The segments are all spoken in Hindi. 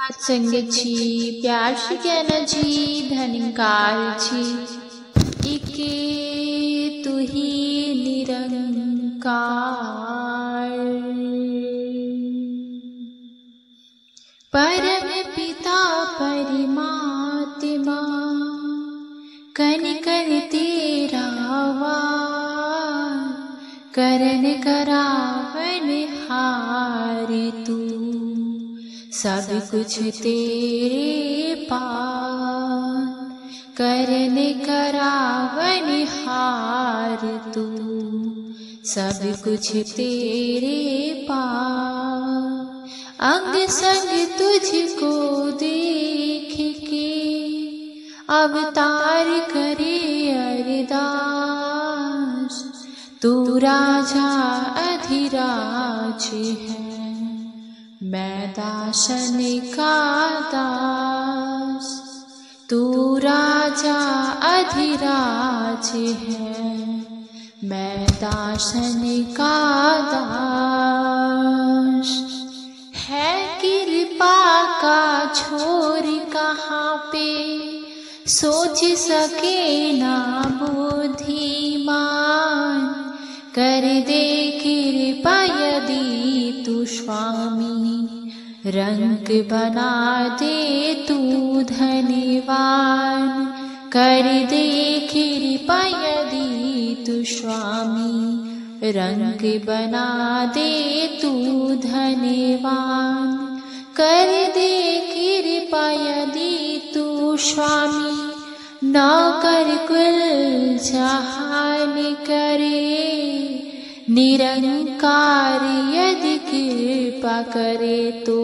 संगत छी प्यार से कहना जी धनिकार छी इके तू ही निरंकार। परम पिता परमात्मा कन कन तेरा वार करन करावन हार तू सब कुछ तेरे पार करन करावन हार तू सब कुछ तेरे पार। अंग संग तुझको देख के अवतार करे अरदास तू राजा अधिराज है मैं दासन का दास। तू राजा अधिराज है मैं दासन का दास। है कृपा का छोर कहाँ पे सोच सके ना बुद्धिमान कर दे कृपा यदि तू स्वामी रंग बना दे तू धनवान कर दे कृपा यदि तू स्वामी रंग बना दे तू धनवान कर दे कृपा यदि तू स्वामी नौकर कुल जहान करे निरंकार यदि कृपा करे तो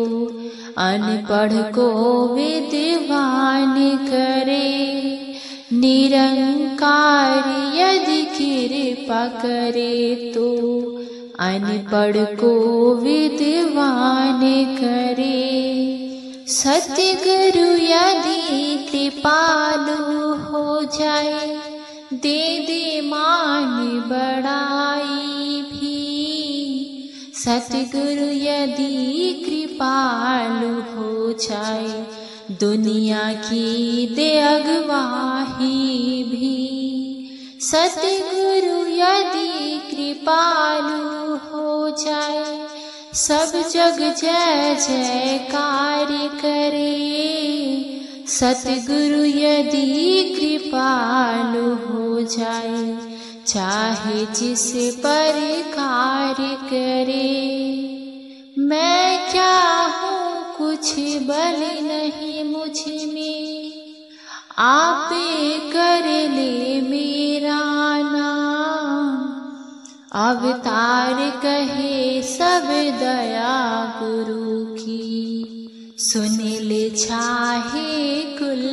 अनपढ़ को विद्वान करे। निरंकार यदि कृपा करे तो अनपढ़ को विद्वान करे। सतगुरु यदि कृपालु हो जाए दे दे मान बड़ाई भी। सतगुरु यदि कृपालु हो जाए दुनिया की दे अगवाही भी। सतगुरु यदि कृपालु हो जाए सब जग जय जयकार करे। सतगुरु यदि कृपालु हो जाए चाहे जिस पर कार्य करे। मैं क्या हूँ कुछ बल नहीं मुझ में आप कर ले मेरा नाम। अवतार कहे सब दया गुरु की सुन ले चाहे कुल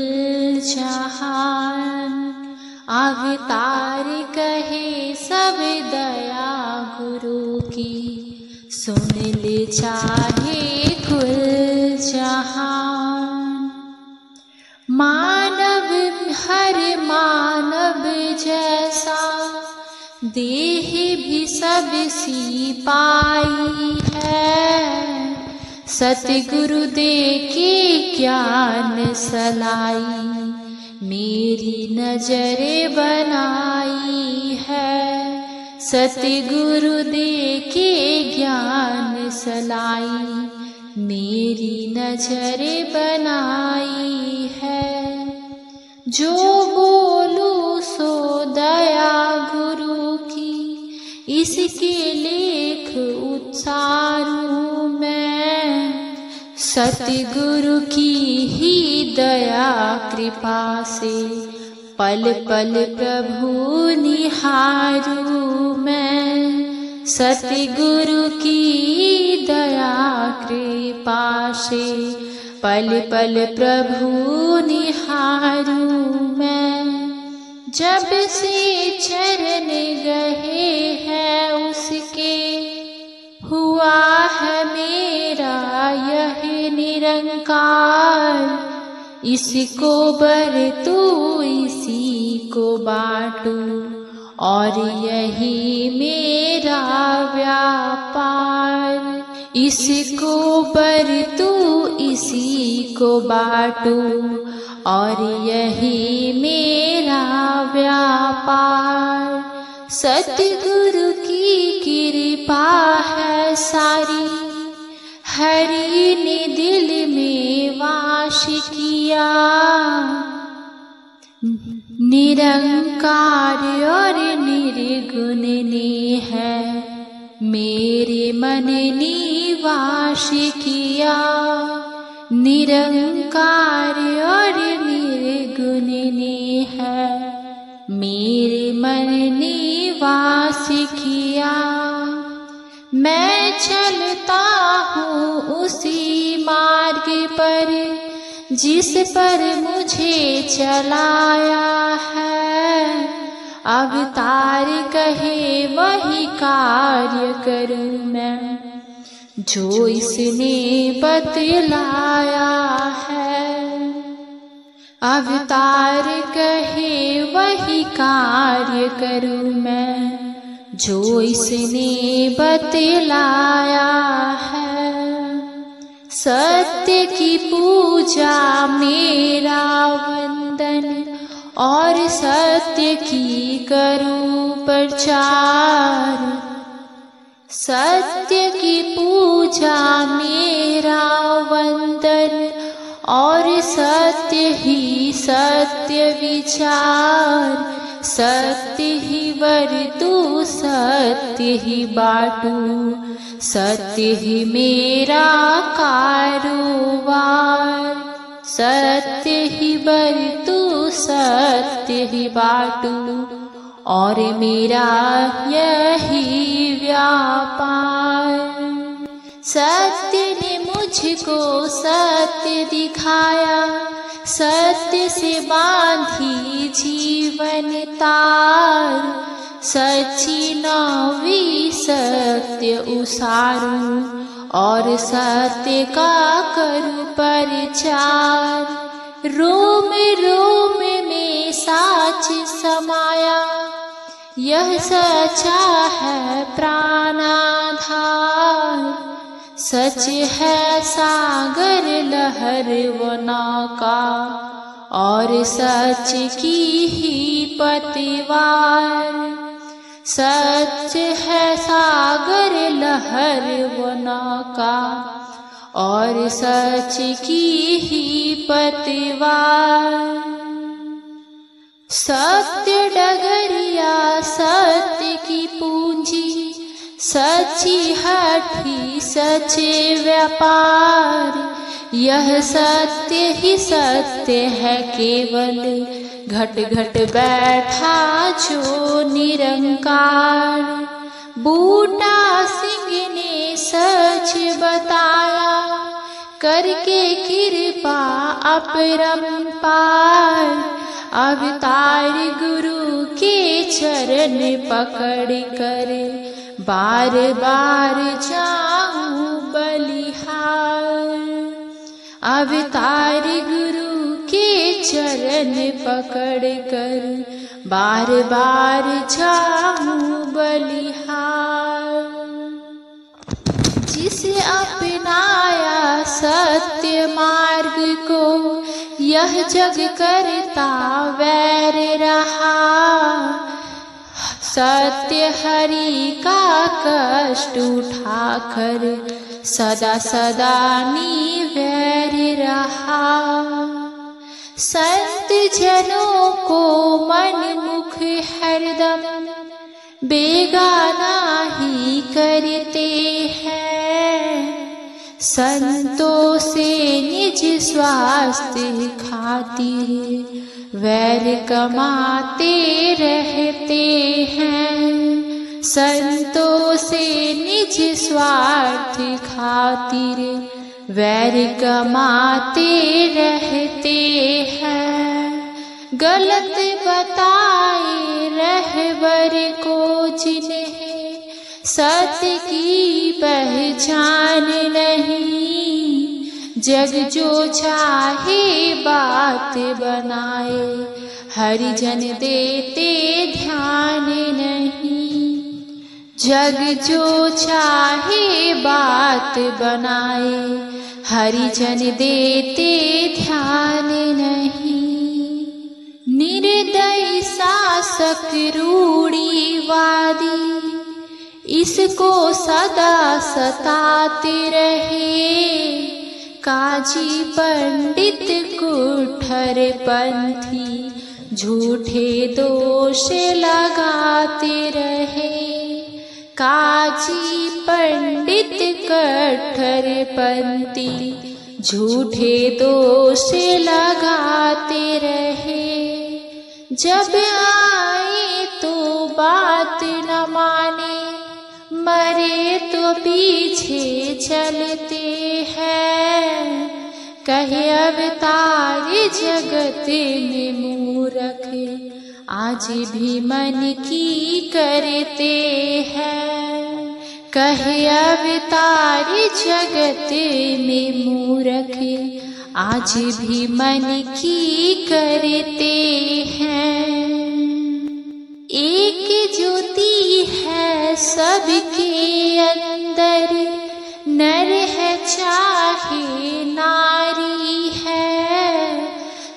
जहान। अवतार कहे सब दया गुरु की सुन ले चाहे कुल जहान। मानव हर मानव जैसा देह भी सब सी पाई है। सतगुरु दे के ज्ञान सलाई मेरी नजर बनाई है। सतगुरु दे के ज्ञान सलाई मेरी नजर बनाई है। जो बोलू सो दया गुरु की इसके लेख उच्चारूं मैं। सतगुरु की ही दया कृपा से पल पल प्रभु निहारूं मैं। सतगुरु की दया कृपा से पल पल प्रभु निहारूं मैं। जब से चरण गए हैं उसके हुआ है मेरा यह निरंकार। इसको बरतू इसी को बाटू और यही मेरा व्यापार। इसको बरतू इसी को बाटूं और यही मेरा व्यापार। सतगुरु की कृपा है सारी, हरि ने दिल में वास किया। निरंकार और निर्गुण ने है मेरे मन निवास किया। निरंकार और निर्गुण ने है मेरे मन निवास किया। मैं चलता हूँ उसी मार्ग पर जिस पर मुझे चलाया है। अवतार कहे वही कार्य करूँ मैं जो इसने बतलाया है। अवतार कहे वही कार्य करूँ मैं जो इसने बतलाया है। सत्य की पूजा मेरा वंदन और सत्य की करूं प्रचार। सत्य की पूजा मेरा वंदन और सत्य ही सत्य विचार। सत्य ही वरतूं सत्य ही बाटूं, सत्य ही मेरा कारोबार। सत्य ही वरतूं सत्य ही बाटूं और मेरा यही व्यापार। सत्य ने मुझको सत्य दिखाया, सत्य से बांधी जीवन तार। सच्ची नावी सत्य उसारूं और सत्य का करूं प्रचार। रोम रोम में साच समाया, यह सच्चा है प्राणाधार। सच है सागर लहर वो नौका और सच की ही पतवार। सच है सागर लहर वो नौका और सच की ही पतवार। सत्य डगरिया सत्य की पूंजी, सच्ची हठी सच्चे व्यापार। यह सत्य ही सत्य है केवल, घट घट बैठा जो निरंकार। बूटा सिंह ने सच बताया, करके कृपा अपरंपार। अवतार गुरु के चरण पकड़ कर बार बार जाऊं बलिहार। अवतार गुरु के चरण पकड़ कर बार बार जाऊं बलिहार। जिसे अपनाया सत्य मार्ग को, यह जग करता वैर रहा। सत्य हरि का कष्ट उठाकर सदा सदा निवैर रहा। संत जनों को मन मुख हरदम बेगाना ही करते हैं। संतों से निज स्वास्थ्य खातिर वैर कमाते रहते हैं। संतों से निज स्वार्थ खातिर वैर कमाते रहते हैं। गलत बताए रहबर को जिन्हें सत्य की पहचान नहीं। जग जो चाहे बात बनाए, हरिजन देते ध्यान नहीं। जग जो चाहे बात बनाए, हरिजन देते ध्यान नहीं। निर्दयी शासक रूढ़िवादी इसको सदा सताते रहे। काजी पंडित कुठर पंथी झूठे दोष लगाते रहे। काजी पंडित कठर पंथी झूठे दोष लगाते रहे। जब आए तो बात न माने, मरे तो पीछे चलते हैं। कहे अवतार जगत में मूरख, आज भी मन की करते हैं। कहे अवतार जगत में मूरख, आज भी मन की करते हैं। एक ज्योति है सबके अंदर, नर है चाहे नारी है।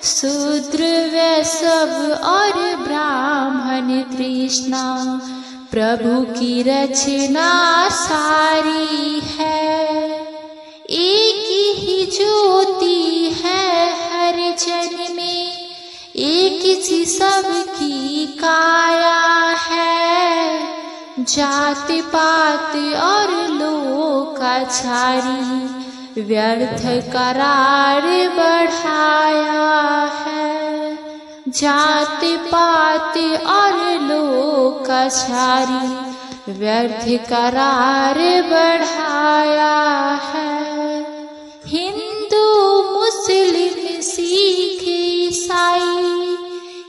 शूद्र वैश्य और ब्राह्मण तृष्णा, प्रभु की रचना सारी है। एक ही ज्योति है हर जन में, एक सी सबकी काया है। जात पात और लोकाचारी, व्यर्थ करार बढ़ाया है। जात पात और लोकाचारी, व्यर्थ करार बढ़ाया है। हिंदू मुस्लिम सिख ईसाई,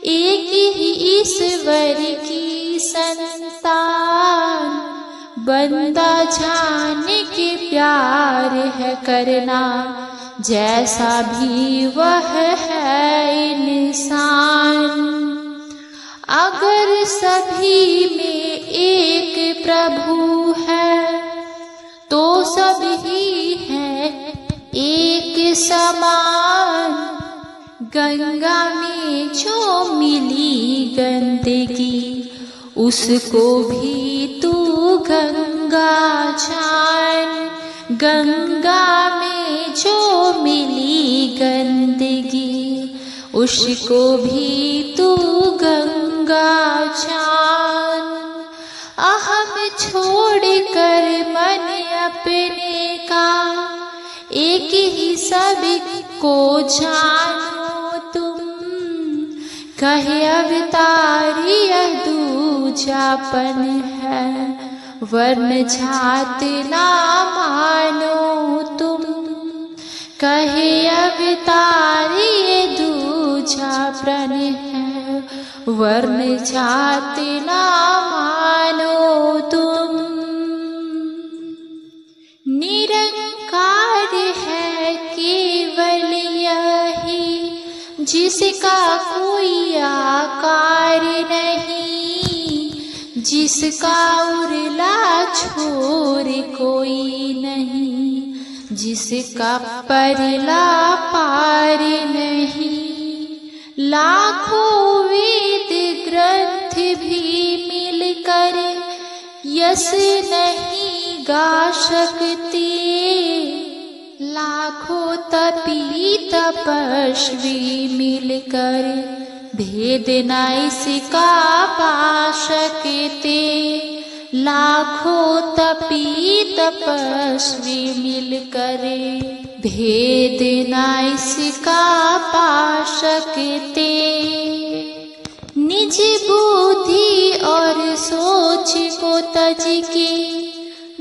एक ही ईश्वर की संतान। बंदा जान के प्यार है करना, जैसा भी वह है इंसान। अगर सभी में एक प्रभु है, तो सभी है एक समान। गंगा में जो मिली गंदगी, उसको भी तू गंगा जान। गंगा में जो मिली गंदगी, उसको भी तू गंगा जान। अहम छोड़ कर मन अपने का, एक ही सब को जानो तुम। कहे अवतारी यह दूजापन है, वर्ण जात ना मानो तुम। कहे अवतारी ये दूजापन है, वर्ण जात ना मानो तुम। निरंकार है केवल यही, जिसका कोई आकार नहीं। जिसका उरला छोर कोई नहीं, जिसका परला पार नहीं। लाखों वेद ग्रंथ भी मिलकर यश नहीं गा सकते। लाखों तपी तपस्वी मिलकर भेद न इसका पा सकते। लाखों तपी तपस्वी मिलकर भेद न इसका पा सकते। निज बुद्धि और सोच को तज के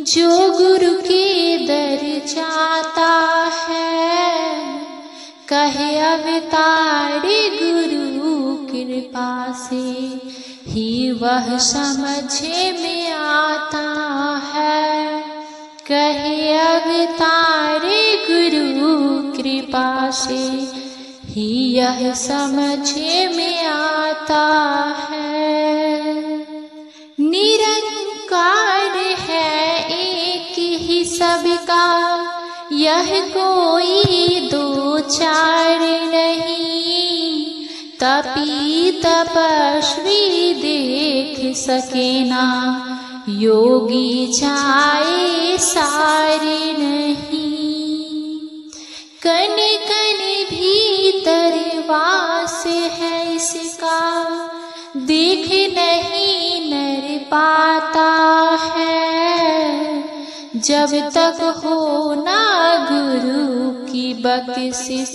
जो गुरु के दर जाता है, कहे अवतार गुरु कृपा से ही वह समझ में आता है। कहे अवतार गुरु कृपा से ही यह समझ में आता है। निरंकार है एक ही सबका, यह कोई दो चार नहीं, तपी तपस्वी देख सके ना, योगी जाए सारे नहीं। कन कन भीतर वास है इसका, देख नहीं नर पाता है। जब तक हो ना गुरु की बख्शिश,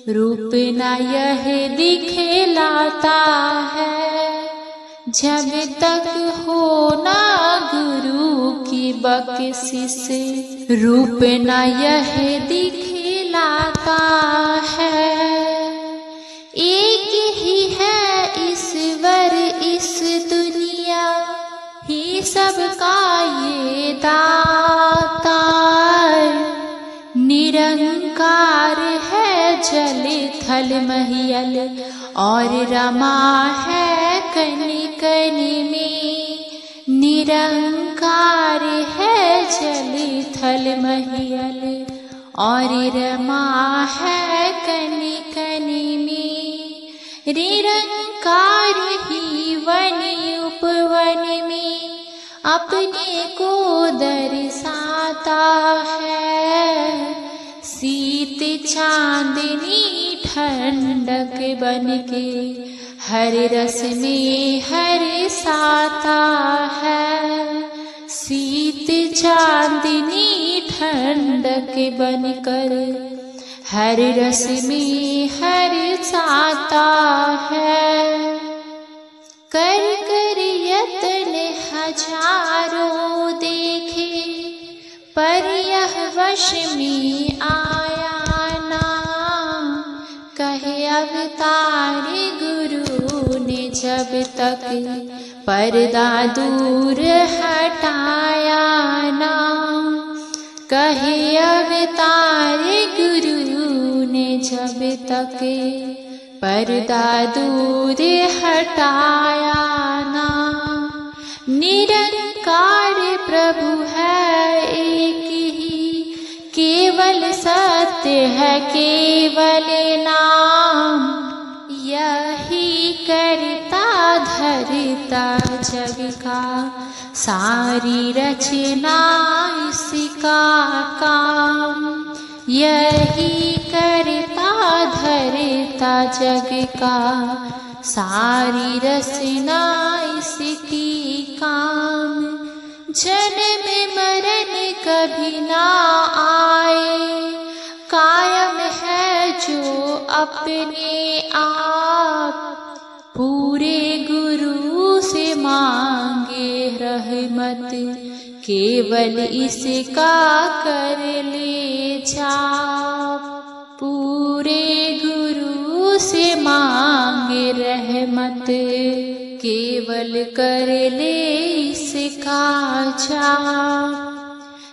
रूप न यह दिखलाता है। जब तक हो ना गुरु की बख्शिश, रूप न यह दिखलाता है। एक ही है ईश्वर इस दुनिया, ही सबका ये दातार। निरंकार है जल थल महियल, और रमा है कण कण में। निरंकार है जल थल महियल, और रमा है कण कण में। निरंकार ही वन उपवन में, अपने को दर्शाता है। शीत चांदनी ठंडक बनके, हर रस में हर्षाता है। शीत चांदनी ठंडक बनकर, हर रस में हर्षाता है। कर कर यत्न हजारों देखे, पर यह वश में आया ना। कहे अवतार गुरु ने जब तक, पर्दा दूर हटाया ना। कहे अवतार गुरु ने जब तक, पर्दा दूर हटाया ना। निरंकार प्रभु है एक ही, केवल सत्य है केवल नाम। यही करता धरता जग का, सारी रचना इसका काम। यही करता धरता जग का, सारी रचना इसकी काम। जन्म मरण कभी ना आए, कायम है जो अपने आप। पूरे गुरु से मांगे रहमत, केवल इसका कर ले जाप। पूरे गुरु से मांगे रहमत, केवल कर ले इसका जाप।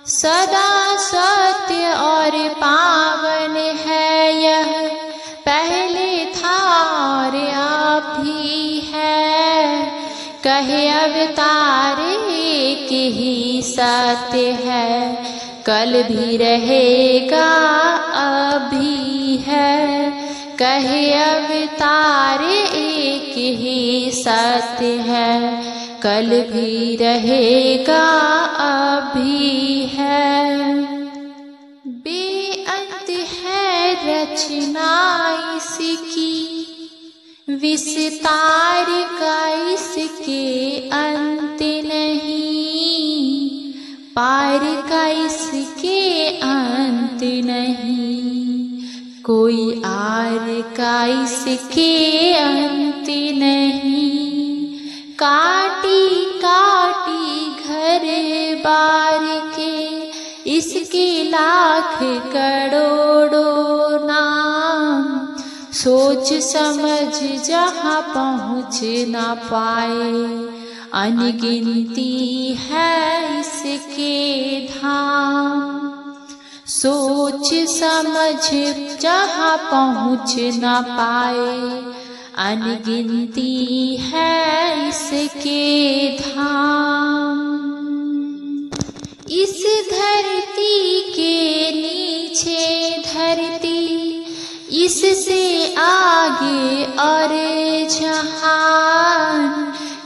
सदा सत्य और पावन है यह, पहले था और अब भी है। कहे अवतार एक ही सत्य है, कल भी रहेगा अब भी है। कहे अवतार एक ही सत्य है, कल भी रहेगा अब भी है। बेअंत है रचना इसकी, विस्तार का इसके अंत नहीं। पार का इसके अंत नहीं, कोई आर का इसके अंत नहीं। काटी काटी घर बार के, इसके लाख करोड़ों नाम। सोच समझ जहाँ पहुँच ना पाए, अनगिनती है इसके धाम। सोच समझ जहाँ पहुँच ना पाए, अनगिनती है इसके धाम। इस धरती के नीचे धरती, इससे आगे और जहान,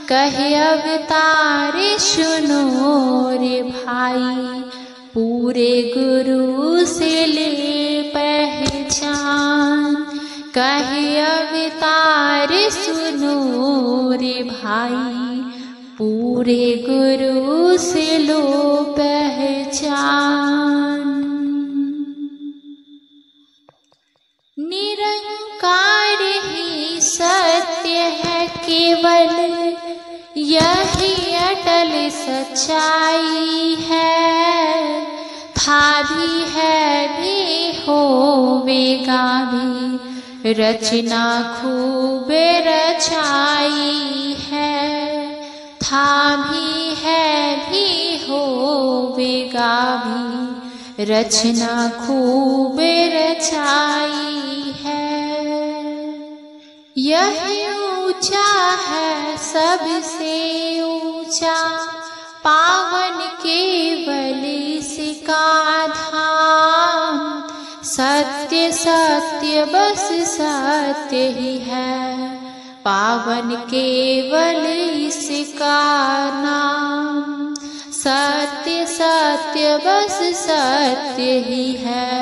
कहे अवतार सुनो रे भाई, पूरे गुरु से ले पहचान। कहे अवतार सुनो रे भाई, पूरे गुरु से लो पहचान। निरंकार ही सत्य है केवल, यही अटल सच्चाई है। था भी है भी होवेगा भी, रचना खूब रचाई है। था भी है भी होवेगा भी, रचना खूब रचाई है। यह ऊंचा है सबसे ऊंचा, पावन केवल इसका धाम। सत्य सत्य बस सत्य ही है, पावन केवल इसका नाम। सत्य सत्य बस सत्य ही है,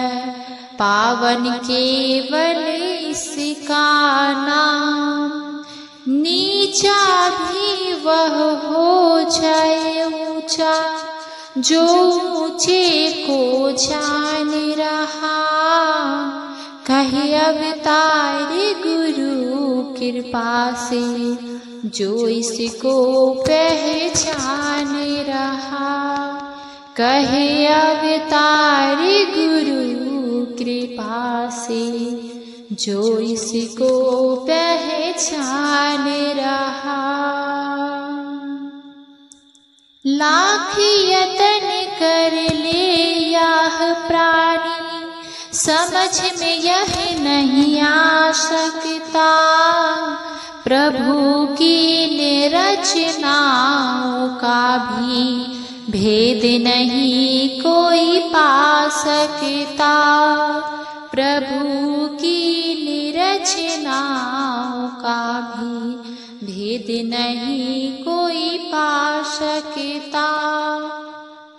पावन केवल इसका नाम। नीचा भी वह हो जाए ऊंचा, जो ऊंचे को जान रहा। कहे अवतार गुरु कृपा से, जो इसको पहचान रहा। कहे अवतार गुरु कृपा से, जो इसको पहचान रहा। लाख यतन कर ले यह प्राणी, समझ में यह नहीं आ सकता। प्रभु की रचनाओं का भी भेद नहीं कोई पा सकता। प्रभु की रचनाओं का भी भेद नहीं कोई पा सकता।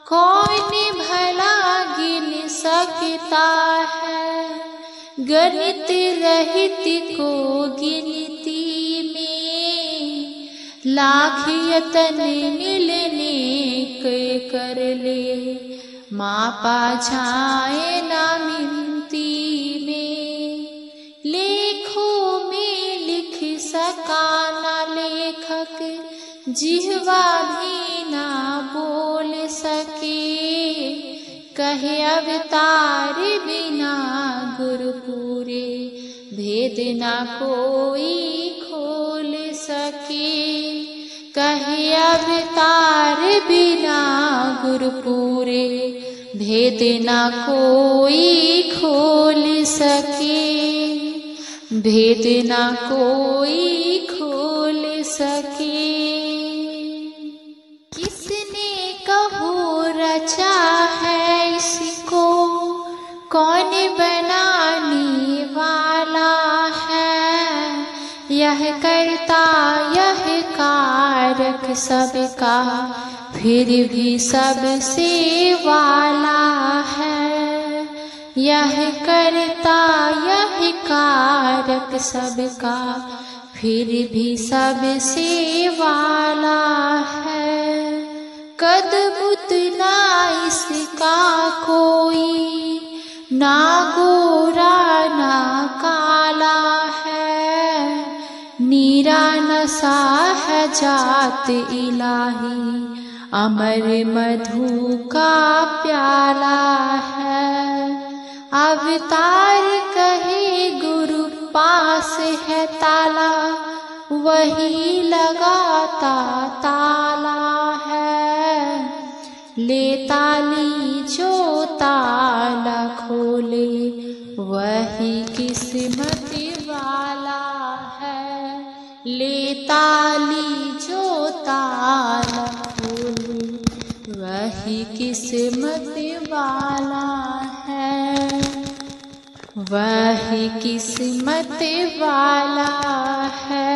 कौन भला गिन सकता है गणित रहित को गिनती में। लाख यतन मिलने के कर ले, मापा जाए ना मिनती में। लेखों में लिख सका ना लेखक, जिह्वा भी ना बोल सके। कहे अवतार बिना गुरु पूरे, भेद ना कोई खोल सके। कहे अवतार बिना गुरु पूरे, भेद ना कोई खोल सके। भेद ना कोई खोल सके। किसने कहो रचा है इसको, कौन बनाने वाला है। यह करता यह कारक सबका, फिर भी सबसे वाला है। यह करता यह कारक सबका, फिर भी सबसे वाला है। कदबुत ना इसका कोई, ना गोरा ना काला है। नीरा नशा है जात इलाही, अमर मधु का प्याला है। अवतार कहे गुरु पास है ताला, वही लगाता ताला है। ले ताली जो ताला खोले, वही किस्मत वाला है। ले ताली जो ताला खोले, वही किस्मत वाला है, वही किस्मत वाला है।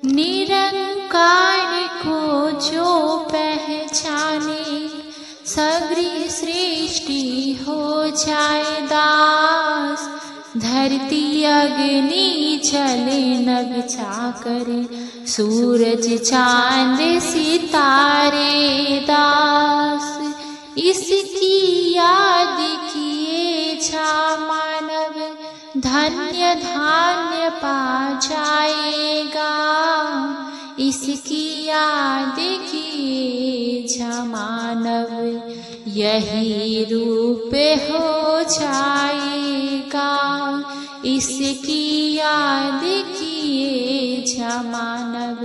निरंकार को जो पहचाने सगरी सृष्टि हो जाए दास। धरती अग्नि जले नभ चाकर सूरज चांद सितारे दास। इसकी याद किए जा मानव धन्य धान्य पा जाएगा। इसकी याद किए जा मानव यही रूप हो जाएगा। इसकी याद किए जा मानव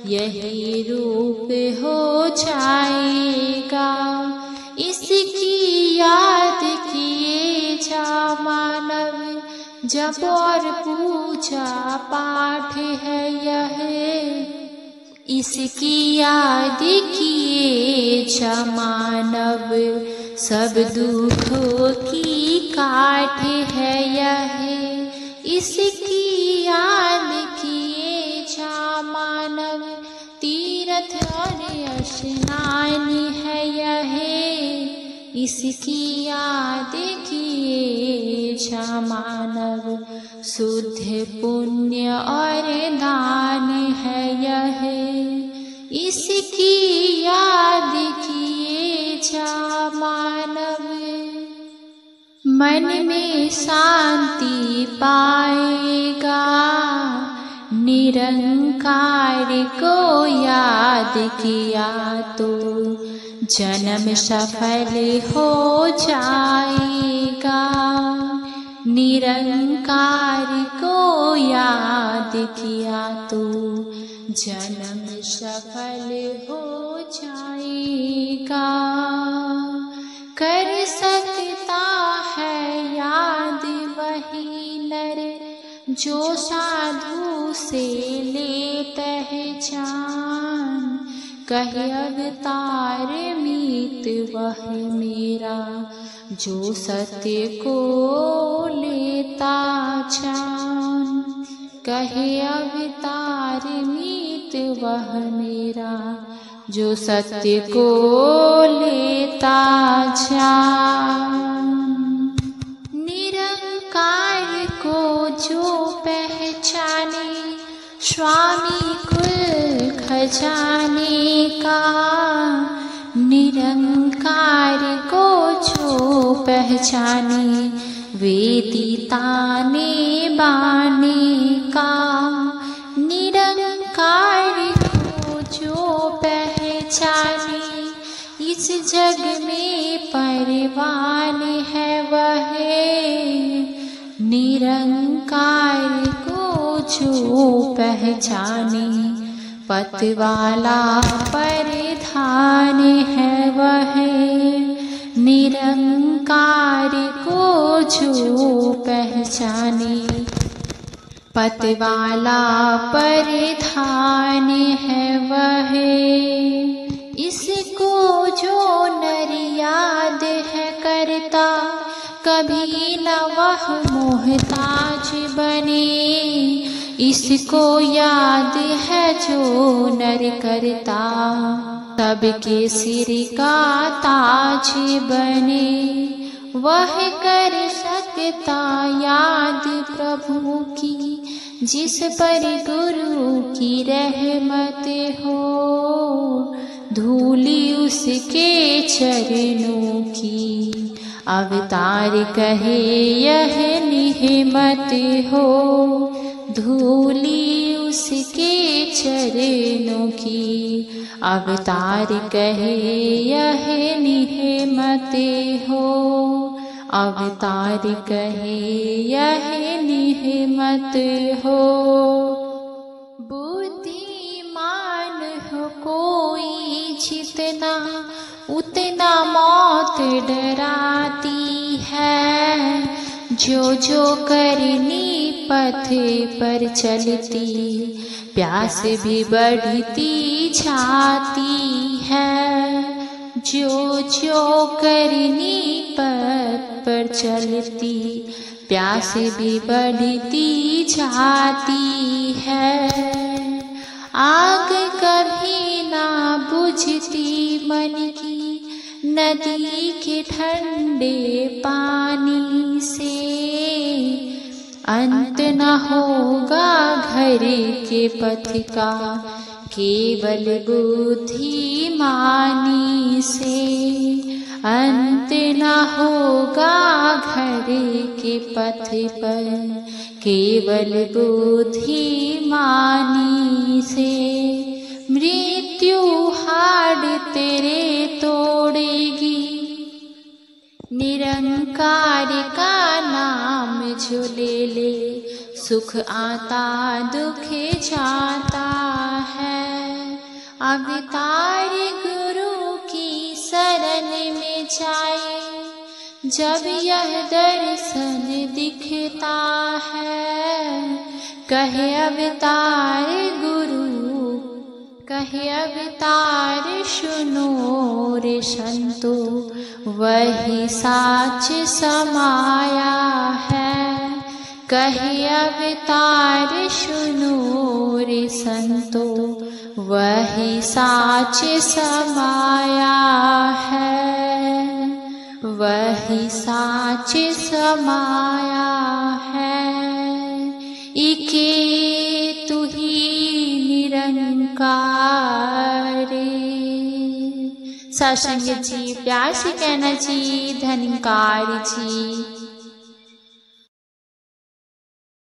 यही रूप हो जाएगा। इसकी याद किए जा मानव जप और पूजा पाठ है यह। इसकी याद किए जा मानव सब दुखों की काट है यह। इसकी याद किए जा मानव तीर्थ और स्नान है यह। इसकी याद किए जा मानव शुद्ध पुण्य और दान है यह। इसकी याद किए जा मानव मन में शांति पाएगा। निरंकार को याद किया तो जन्म सफल हो जाएगा। निरंकार को याद किया तो जन्म सफल हो जाएगा। कर सकता है याद वही नर जो साधु से ले पहचान। कहे अवतार मीत वह मेरा जो सत्य को लेता जान। कहे अवतार मीत वह मेरा जो सत्य को लेता जान। निरंकार को जो पहचाने स्वामी कुल खजाने का। निरंकार को जो पहचाने वेदी ताने बाने का। निरंकार को जो पहचाने इस जग में परवान है वह। निरंकार को जो पहचाने पतवाला परिधान है वह। निरंकार को जो पहचाने पतवाला परिधान है वह। इसको जो नर याद है करता कभी न वह मोहताज बने। इसको याद है जो नर करता सबके सिर का ताज बने। वह कर सकता याद प्रभु की जिस पर गुरु की रहमत हो। धूली उसके चरणों की अवतार कहे यह निहमत हो। धूली उसके चरणों की अवतार कहे यह निहमत हो। अवतार कहे यह निहमत हो। बुद्धिमान हो कोई जितना उतना मौत डराती है। जो जो करनी पथ पर चलती प्यास भी बढ़ती जाती है। जो जो करनी पथ पर चलती, प्यास भी बढ़ती जाती है। आग कभी ना बुझती मन की, नदी के ठंडे पानी से। अंत न होगा घर के पथ का, केवल बुद्धिमानी से। अंत न होगा घर के पथ पर, केवल बुद्धिमानी से। मृत्यु हाड़ तेरे तोड़ेगी, निरंकार का नाम जो ले ले। सुख आता दुख जाता है, अवतार गुरु की शरण में जाए। जब यह दर्शन दिखता है, कहे अवतार गुरु, कहे अवतार सुनो रे संतो, वही साच समाया है। कहे अवतार सुनो रे संतो, वही साच समाया है। वही साच समाया है। इके तू ही निरंकार। सत्संग जी, प्यार से कहना जी, धन्यकार जी।